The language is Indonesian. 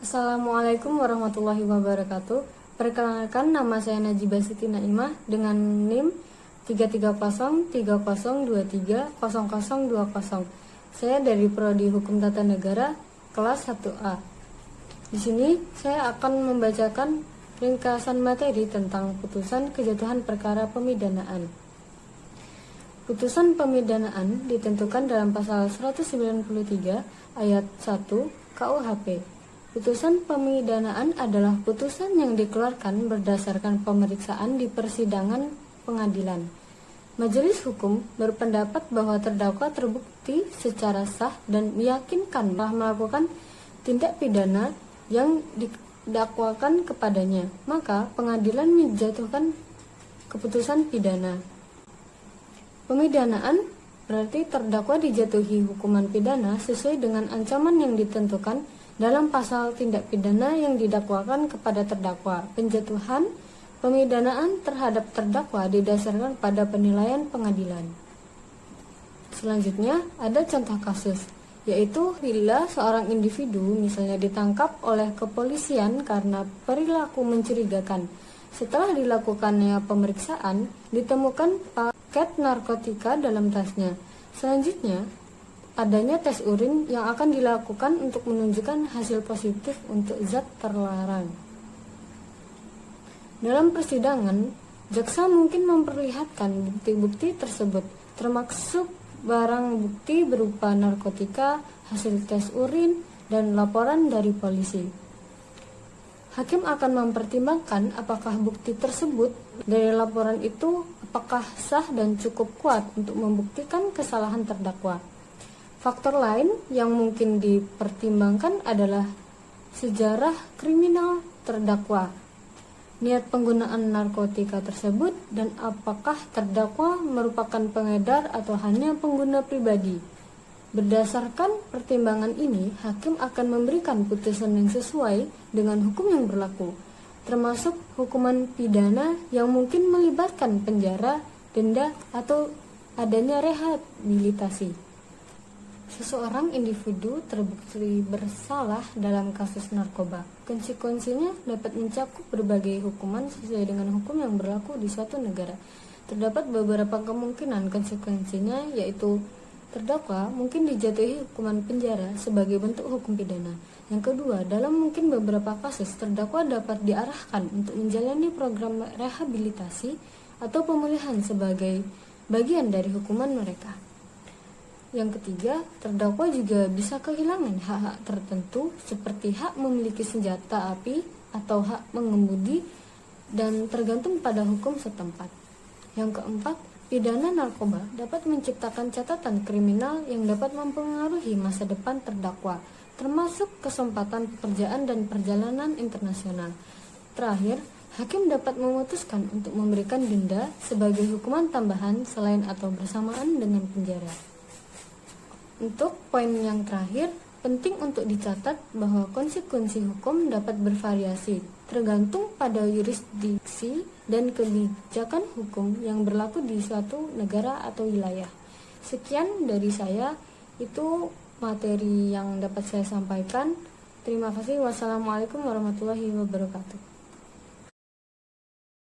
Assalamualaikum warahmatullahi wabarakatuh. Perkenalkan, nama saya Najibah Siti Naimah dengan NIM 33030230020. Saya dari Prodi Hukum Tata Negara kelas 1A. Di sini saya akan membacakan ringkasan materi tentang putusan kejatuhan perkara pemidanaan. Putusan pemidanaan ditentukan dalam pasal 193 ayat 1 KUHP. Putusan pemidanaan adalah putusan yang dikeluarkan berdasarkan pemeriksaan di persidangan pengadilan. Majelis hukum berpendapat bahwa terdakwa terbukti secara sah dan meyakinkan telah melakukan tindak pidana yang didakwakan kepadanya, maka pengadilan menjatuhkan keputusan pidana. Pemidanaan berarti terdakwa dijatuhi hukuman pidana sesuai dengan ancaman yang ditentukan dalam pasal tindak pidana yang didakwakan kepada terdakwa. Penjatuhan pemidanaan terhadap terdakwa didasarkan pada penilaian pengadilan. Selanjutnya ada contoh kasus, yaitu bila seorang individu misalnya ditangkap oleh kepolisian karena perilaku mencurigakan. Setelah dilakukannya pemeriksaan, ditemukan paket narkotika dalam tasnya. Selanjutnya, adanya tes urin yang akan dilakukan untuk menunjukkan hasil positif untuk zat terlarang. Dalam persidangan, jaksa mungkin memperlihatkan bukti-bukti tersebut, termasuk barang bukti berupa narkotika, hasil tes urin, dan laporan dari polisi. Hakim akan mempertimbangkan apakah bukti tersebut dari laporan itu apakah sah dan cukup kuat untuk membuktikan kesalahan terdakwa. Faktor lain yang mungkin dipertimbangkan adalah sejarah kriminal terdakwa, niat penggunaan narkotika tersebut, dan apakah terdakwa merupakan pengedar atau hanya pengguna pribadi. Berdasarkan pertimbangan ini, hakim akan memberikan putusan yang sesuai dengan hukum yang berlaku, termasuk hukuman pidana yang mungkin melibatkan penjara, denda, atau adanya rehabilitasi. Seseorang individu terbukti bersalah dalam kasus narkoba. Konsekuensinya dapat mencakup berbagai hukuman sesuai dengan hukum yang berlaku di suatu negara. Terdapat beberapa kemungkinan konsekuensinya, yaitu terdakwa mungkin dijatuhi hukuman penjara sebagai bentuk hukum pidana. Yang kedua, dalam mungkin beberapa kasus terdakwa dapat diarahkan untuk menjalani program rehabilitasi atau pemulihan sebagai bagian dari hukuman mereka. Yang ketiga, terdakwa juga bisa kehilangan hak-hak tertentu seperti hak memiliki senjata api atau hak mengemudi dan tergantung pada hukum setempat. Yang keempat, pidana narkoba dapat menciptakan catatan kriminal yang dapat mempengaruhi masa depan terdakwa, termasuk kesempatan pekerjaan dan perjalanan internasional. Terakhir, hakim dapat memutuskan untuk memberikan denda sebagai hukuman tambahan selain atau bersamaan dengan penjara. Untuk poin yang terakhir, penting untuk dicatat bahwa konsekuensi hukum dapat bervariasi, tergantung pada yurisdiksi dan kebijakan hukum yang berlaku di suatu negara atau wilayah. Sekian dari saya, itu materi yang dapat saya sampaikan. Terima kasih. Wassalamualaikum warahmatullahi wabarakatuh.